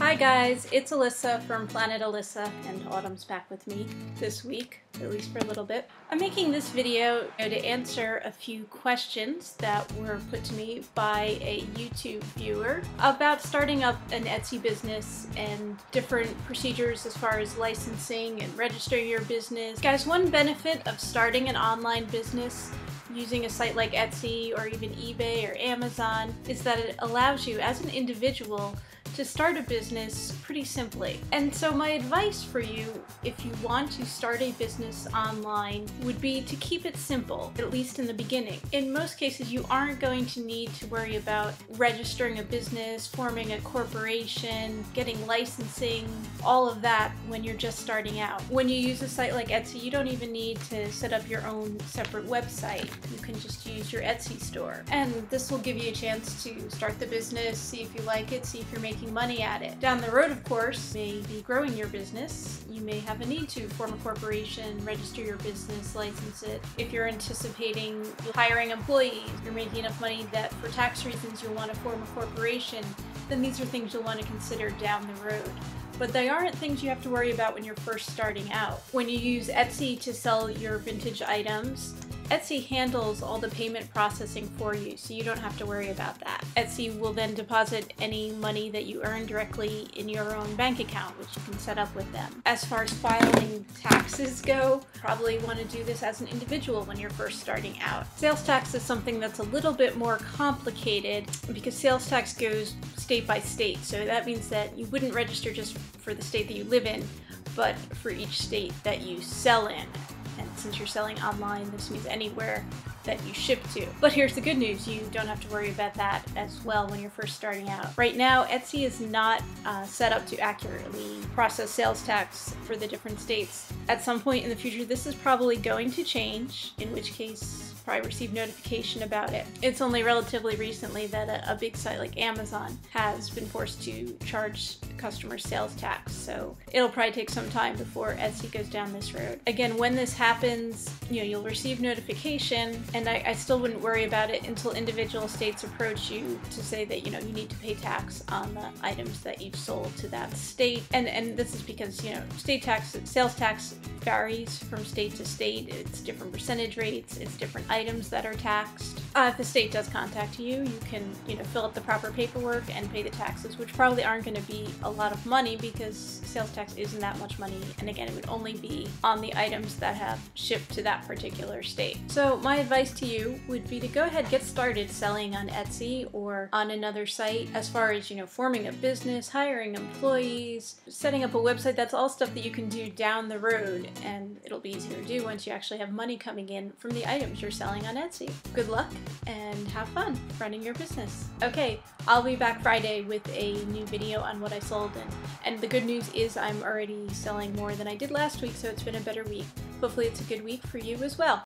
Hi guys, it's Alyssa from Planet Alyssa, and Autumn's back with me this week, at least for a little bit. I'm making this video to answer a few questions that were put to me by a YouTube viewer about starting up an Etsy business and different procedures as far as licensing and registering your business. Guys, one benefit of starting an online business using a site like Etsy or even eBay or Amazon is that it allows you as an individual to start a business pretty simply. And so my advice for you, if you want to start a business online, would be to keep it simple, at least in the beginning. In most cases, you aren't going to need to worry about registering a business, forming a corporation, getting licensing, all of that when you're just starting out. When you use a site like Etsy, you don't even need to set up your own separate website. You can just use your Etsy store. And this will give you a chance to start the business, see if you like it, see if you're making money at it. Down the road, of course, you may be growing your business. You may have a need to form a corporation, register your business, license it. If you're anticipating hiring employees, you're making enough money that for tax reasons you'll want to form a corporation, then these are things you'll want to consider down the road. But they aren't things you have to worry about when you're first starting out. When you use Etsy to sell your vintage items, Etsy handles all the payment processing for you, so you don't have to worry about that. Etsy will then deposit any money that you earn directly in your own bank account, which you can set up with them. As far as filing taxes go, probably want to do this as an individual when you're first starting out. Sales tax is something that's a little bit more complicated because sales tax goes state by state, so that means that you wouldn't register just for the state that you live in, but for each state that you sell in. And since you're selling online, this means anywhere that you ship to. But here's the good news, you don't have to worry about that as well when you're first starting out. Right now, Etsy is not set up to accurately process sales tax for the different states. At some point in the future, this is probably going to change, in which case probably receive notification about it. It's only relatively recently that a big site like Amazon has been forced to charge customers sales tax, so it'll probably take some time before Etsy goes down this road. Again, when this happens, you'll receive notification, and I still wouldn't worry about it until individual states approach you to say that you need to pay tax on the items that you've sold to that state. And this is because state tax, sales tax varies from state to state. It's different percentage rates, it's different items that are taxed. If the state does contact you, you can fill out the proper paperwork and pay the taxes, which probably aren't going to be a lot of money because sales tax isn't that much money, and again, it would only be on the items that have shipped to that particular state. So my advice to you would be to go ahead, get started selling on Etsy or on another site. As far as forming a business, hiring employees, setting up a website, that's all stuff that you can do down the road, and it'll be easier to do once you actually have money coming in from the items you're selling on Etsy. Good luck and have fun running your business. Okay, I'll be back Friday with a new video on what I sold, and the good news is I'm already selling more than I did last week, so it's been a better week. Hopefully it's a good week for you as well.